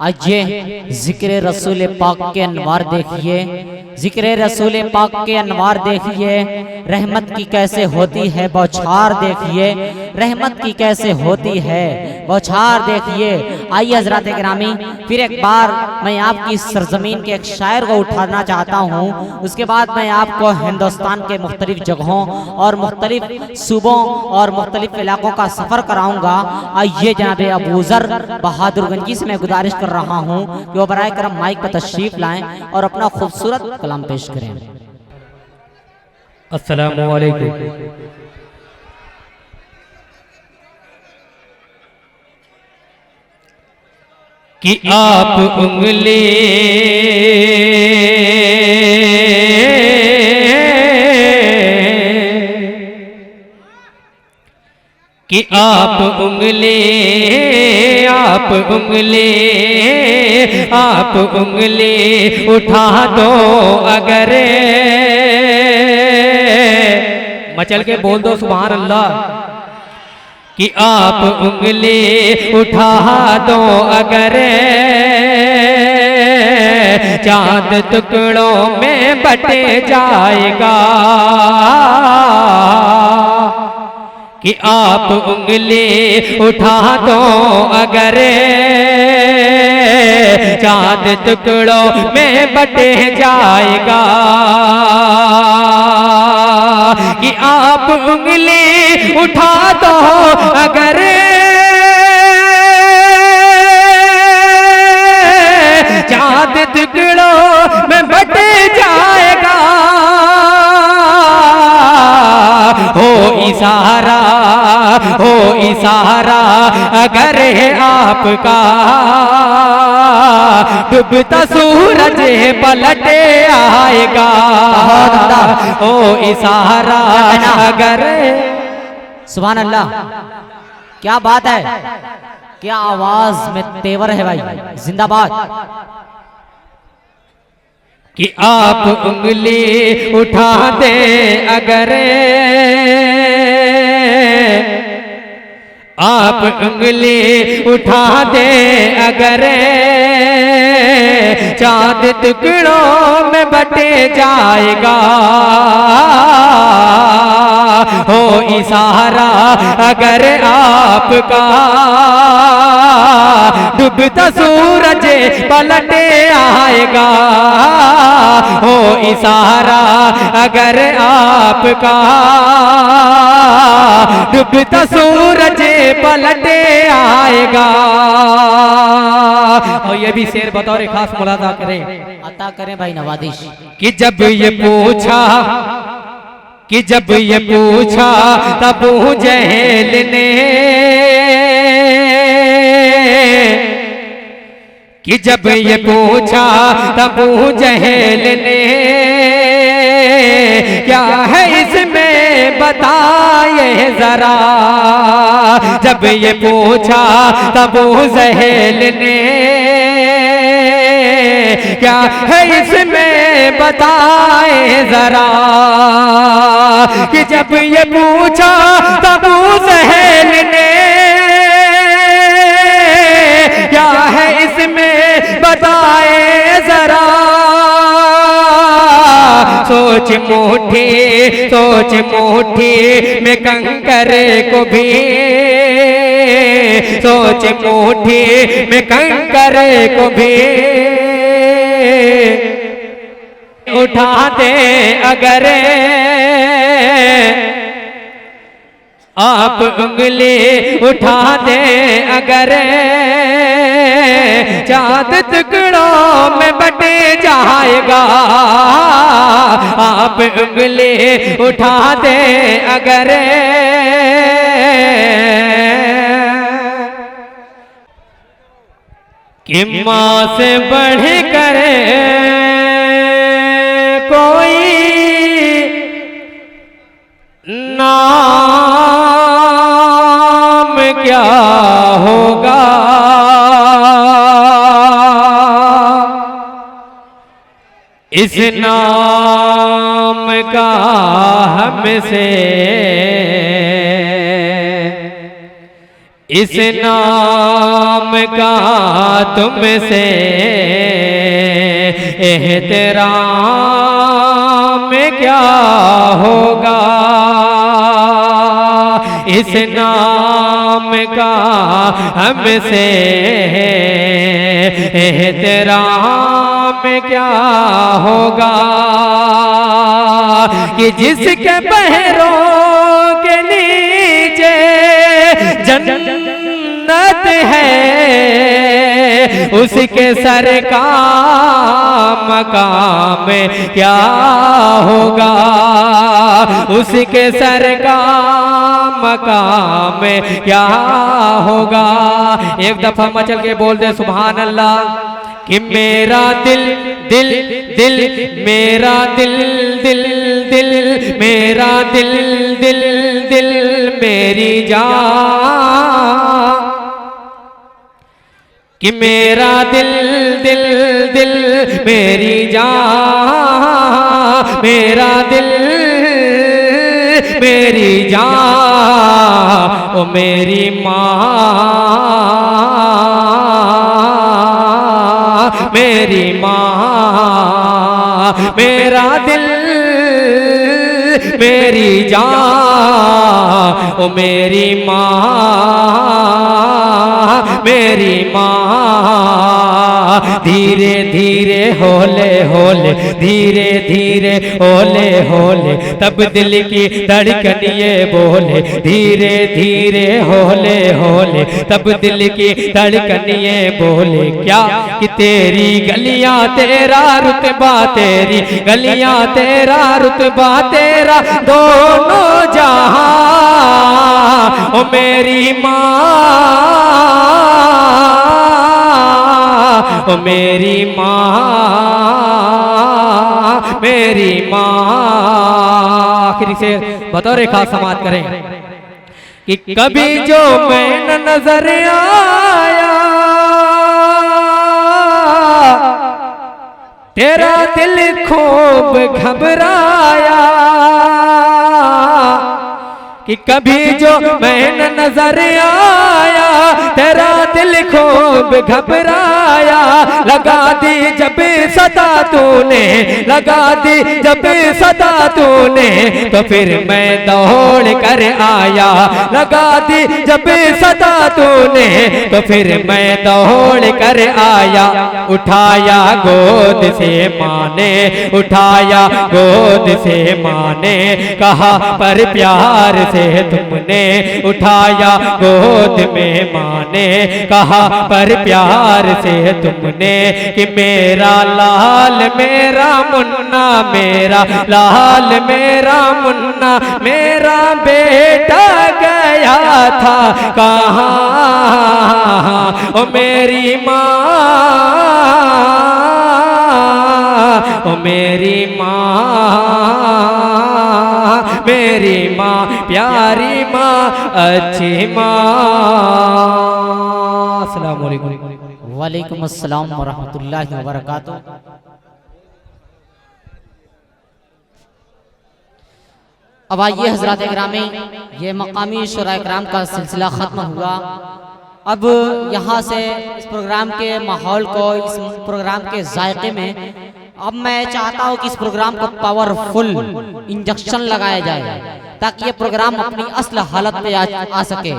आइए जिक्र रसूल पाक के अनवार देखिए, जिक्र रसूल पाक के अनवार देखिए। रहमत की कैसे होती है बौछार देखिए, रहमत की कैसे होती है बौछार देखिए। आइए हजरात गिरामी, फिर एक बार मैं आपकी सरजमीन के एक शायर को उठाना चाहता हूँ। उसके बाद मैं आपको हिंदुस्तान के मुख्तलिफ जगहों और मुख्तलिफ सूबों और मुख्तलिफ इलाकों का सफ़र कराऊंगा। आइए जनाब अबूजर बहादुरगंजी से मैं गुजारिश कर रहा हूँ कि वो बराए करम माइक पर तशरीफ लाएं और अपना खूबसूरत कलाम पेश करें। अस्सलामु अलैकुम। कि आप उंगली कि आप उंगली आप उंगली उठा दो अगर, मचल के बोल दो सुभान अल्लाह। कि आप उंगली उठा दो अगर, चांद टुकड़ों में बटे जाएगा। कि आप उंगली उठा दो अगर, चांद टुकड़ों में बटे जाएगा। कि आप उंगली उठा दो अगर, चांद टुकड़ों में बटे जाएगा। हो इशारा अगर है आपका, डूबता सूरज पलटे आएगा। हो इशारा अगर, सुभान अल्लाह, क्या बात है, क्या आवाज में तेवर है भाई, जिंदाबाद। कि आप उंगली उठा दे अगर, आप उंगली उठा दे अगर, चांद टुकड़ों में बटे जाएगा। हो इशारा अगर आपका, डूबता सूरज पलटे आएगा। हो इशारा अगर आपका, डूबता सूरज पलटे आएगा। और ये भी शेर बतौर खास मुलाजा करें, अता करें भाई नवादिश। कि जब ये पूछा तब जहल ने, कि जब ये पूछा तब जहल ने, क्या है इसमें बताए जरा। जब ये पूछा तब जहल ने, क्या है इसमें बताए जरा। कि जब ये पूछा तब जहल ने, क्या है इसमें बताए जरा। सोच मुट्ठी में कंकर को भी, सोच मुट्ठी में कंकर को भी उठा दे अगर, आप उंगली उठा दे अगर, चांद टुकड़ों में बटे जाएगा। आप उंगली उठा दे अगर, कि माँ से बढ़ कर कोई नाम क्या होगा। इस नाम का हमसे इस नाम का तुमसे एहतराम क्या होगा, इस नाम का हमसे एहतराम क्या होगा, कि जिसके पैरों के नीचे जन्नत है, उसके सर का मकाम क्या होगा, उसके सर का मकाम क्या होगा। एक दफा मचल के बोल दे सुभान अल्लाह। कि मेरा दिल दिल दिल, मेरा दिल दिल दिल, मेरा दिल दिल दिल, मेरी जान, कि मेरा दिल दिल दिल, मेरी जान, मेरा दिल मेरी जान, ओ मेरी माँ, मेरी माँ, मेरा दिल मेरी जान, ओ मेरी माँ, मेरी माँ। धीरे धीरे होले होले, धीरे धीरे होले होले, तब दिल की धड़कन ये बोले, धीरे धीरे होले होले, तब दिल की धड़कन ये बोले। क्या कि तेरी गलियां तेरा रुतबा, तेरी गलियां तेरा रुतबा, तेरा दोनों जहां, ओ मेरी माँ, ओ मेरी माँ, मेरी माँ। आखिरी से बतौर खास समाप्त करें कि कभी जो मैं न नजर आया, तेरा दिल खूब घबराया, कि कभी जो मैं न नजर आया, तेरा दिल खूब घबराया। लगा दी जब सदा तूने, लगा दी जब सदा तूने, तो फिर मैं दौड़ कर आया। लगा दी जब सदा तूने, तो फिर मैं दौड़ कर आया। उठाया गोद से माने, उठाया गोद से माने, कहा पर प्यार से तुमने उठाया गोद में माने, कहा पर प्यार से तुमने। कि मेरा लाल मेरा मुन्ना, मेरा लाल मेरा मुन्ना, मेरा बेटा गया था कहाँ, ओ मेरी माँ, ओ मेरी माँ, मेरी माँ, प्यारी माँ, अच्छी माँ। अस्सलाम वालेकुम। वालेकुम अस्सलाम वरहमतुल्लाहि वबरकातुह। अब आइए हजरात इकरामी, ये मकामी शुरा इकराम का सिलसिला ख़त्म हुआ। अब यहाँ से इस प्रोग्राम के माहौल को, इस प्रोग्राम के जायके में अब मैं चाहता हूँ कि इस प्रोग्राम को पावरफुल इंजेक्शन लगाया जाए, ताकि ये प्रोग्राम अपनी असल हालत पे आ सके।